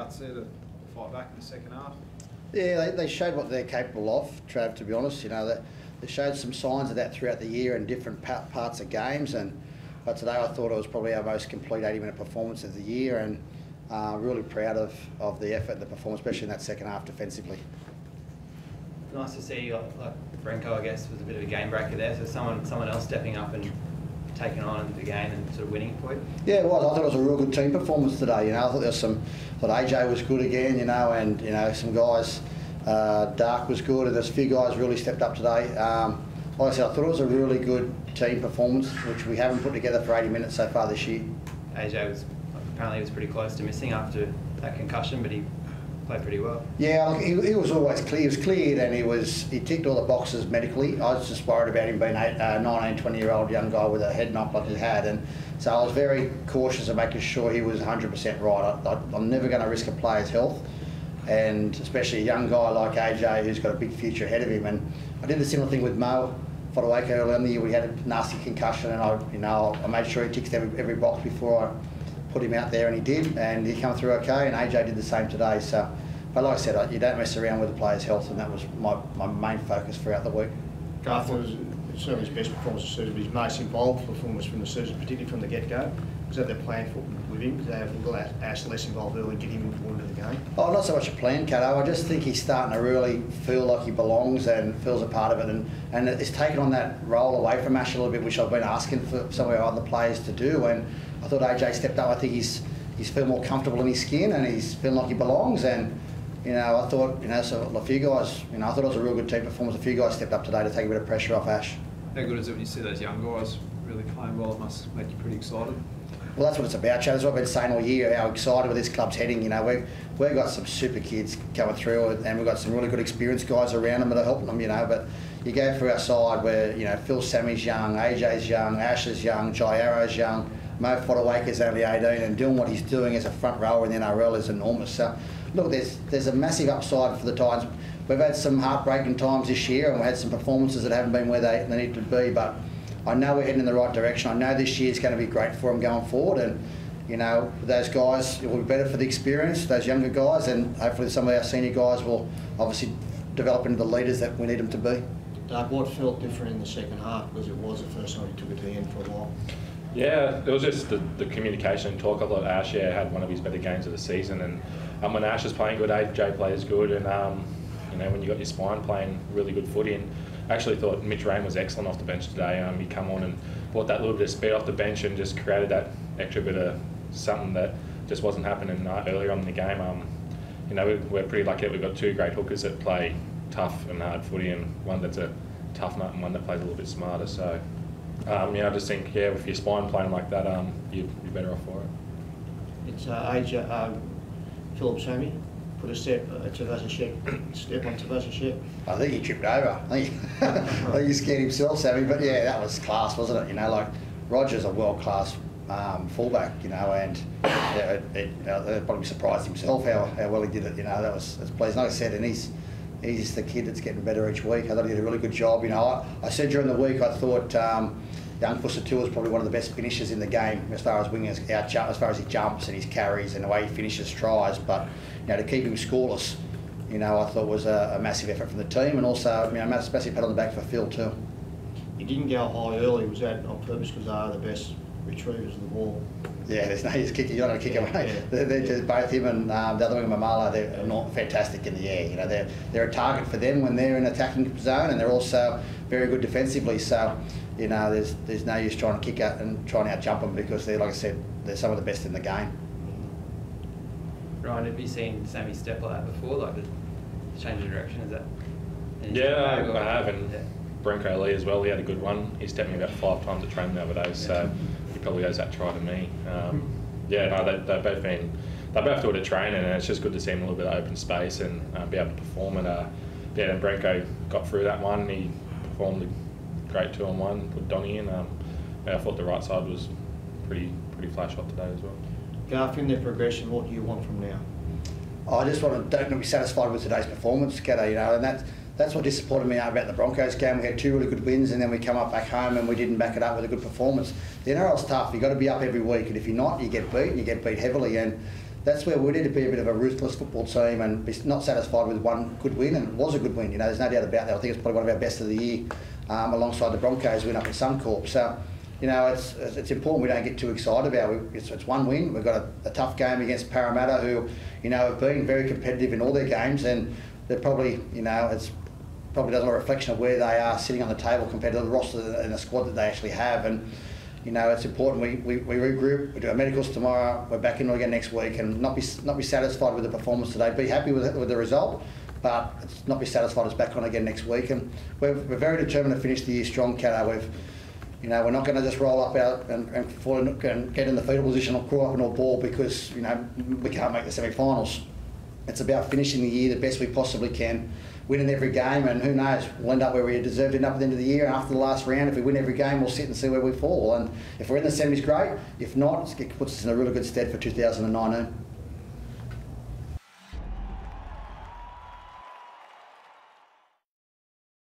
guts there to fight back in the second half. Yeah, they showed what they're capable of, Trav, to be honest. They showed some signs of that throughout the year in different parts of games, but today I thought it was probably our most complete 80-minute performance of the year, and really proud of the effort and the performance, especially in that second half defensively. Nice to see, like Brenko, I guess, was a bit of a game breaker there, so someone else stepping up and taking on the game and sort of winning for you. Yeah, it was. I thought it was a real good team performance today. I thought there was I thought AJ was good again, and some guys, Dark was good, and there's a few guys really stepped up today. Like I said, I thought it was a really good team performance, which we haven't put together for 80 minutes so far this year. AJ was pretty close to missing after that concussion, but he played pretty well. Yeah, look, he was always clear. He was cleared, and he ticked all the boxes medically. I was just worried about him being a 19, 20-year-old young guy with a head knock like he had, and so I was very cautious of making sure he was 100% right. I'm never going to risk a player's health, and especially a young guy like AJ who's got a big future ahead of him. And I did the similar thing with Mo Fotuaika earlier in the year. We had a nasty concussion, and I made sure he ticked every box before I put him out there, and he did, and he came through okay, and AJ did the same today. So, but like I said, you don't mess around with the player's health, and that was my main focus throughout the week. Garth was certainly his best performance of the season, but his most involved performance from the season, particularly from the get-go. Was that their plan with him? Because they have let Ash less involved early and get him into the game? Oh, not so much a plan, Cato. I just think he's starting to really feel like he belongs and feels a part of it, and it's taken on that role away from Ash a little bit, which I've been asking for some of our other players to do. And I thought AJ stepped up. I think he's feeling more comfortable in his skin, and he's feeling like he belongs. And I thought, so a few guys, I thought it was a real good team performance. A few guys stepped up today to take a bit of pressure off Ash. How good is it when you see those young guys really playing well? It must make you pretty excited. Well, that's what it's about, Chad. That's what I've been saying all year, how excited with this club's heading. We've got some super kids coming through, and we've got some really good experienced guys around them that are helping them, but you go through our side where, Phil Sammy's young, AJ's young, Ash is young, Jai Arrow's young, Mo Fotuaika's only 18, and doing what he's doing as a front rower in the NRL is enormous. So, look, there's a massive upside for the Titans. We've had some heartbreaking times this year, and we had some performances that haven't been where they need to be, but I know we're heading in the right direction. I know this year's going to be great for them going forward, and those guys, it will be better for the experience, those younger guys, and hopefully some of our senior guys will obviously develop into the leaders that we need them to be. What felt different in the second half, because it was the first time he took it to the end for a while? Yeah, it was just the communication and talk. I thought Ash had one of his better games of the season, and when Ash is playing good, AJ plays good, and when you got your spine playing really good footy. And I actually thought Mitch Rain was excellent off the bench today. He come on and brought that little bit of speed off the bench and just created that extra bit of something that just wasn't happening earlier on in the game. We're pretty lucky that we've got two great hookers that play tough and hard footy, and one that's a tough nut and one that plays a little bit smarter. So, I just think, with your spine playing like that, you're better off for it. It's AJ, Philip Sammy put a step on Tavasashek. I think he tripped over. I think he scared himself, Sammy. But yeah, that was class, wasn't it? Roger's a world-class fullback, and it probably surprised himself how well he did it. That's pleasing. Like I said, and he's the kid that's getting better each week. I thought he did a really good job. I said during the week I thought young Fusatu is probably one of the best finishers in the game as far as wingers as far as he jumps and his carries and the way he finishes tries. But to keep him scoreless, I thought was a massive effort from the team, and also a massive pat on the back for Phil too. He didn't go high early. Was that on purpose because they are the best retrievers of the ball? Yeah, there's no use kicking. You're not going to kick away. Yeah. They're just, both him and the other winger Mamala, they're not fantastic in the air. They're a target for them when they're in attacking zone, and they're also very good defensively. So, there's no use trying to kick out and trying to out jump them, because they're, like I said, they're some of the best in the game. Ryan, have you seen Sammy step like that before, like the change of direction? Is that? Yeah, I have, and Brenko Lee as well. He had a good one. He stepped me about 5 times at training the other day, so he probably owes that try to me. They both do it at training, and it's just good to see him in a little bit of open space and be able to perform. And and Brenko got through that one. He performed a great 2-on-1, put Donnie in. I thought the right side was pretty flash hot today as well. Garth, in their progression, what do you want from now? I just don't be satisfied with today's performance, Cato, and that's what disappointed me about the Broncos game. We had 2 really good wins, and then we come up back home and we didn't back it up with a good performance. The NRL's tough. You've got to be up every week, and if you're not, you get beat, and you get beat heavily. And that's where we need to be a bit of a ruthless football team and be not satisfied with one good win, and it was a good win. You know, there's no doubt about that. I think it's probably one of our best of the year, alongside the Broncos win up at Suncorp. So, you know, it's important we don't get too excited about it. It's one win. We've got a tough game against Parramatta, who, you know, have been very competitive in all their games, and they're probably, you know, it's probably doesn't a reflection of where they are sitting on the table compared to the roster and the squad that they actually have. And, you know, it's important we regroup. We do our medicals tomorrow. We're back in again next week, and not be satisfied with the performance today. Be happy with the result, but not be satisfied. It's back on again next week, and we're very determined to finish the year strong, Kato. You know, we're not going to just roll up out and get in the fetal position or crawl up in a ball because, you know, we can't make the semi-finals. It's about finishing the year the best we possibly can, winning every game, and who knows, we'll end up where we deserve to end up at the end of the year. After the last round, if we win every game, we'll sit and see where we fall. And if we're in the semis, great. If not, it puts us in a really good stead for 2019.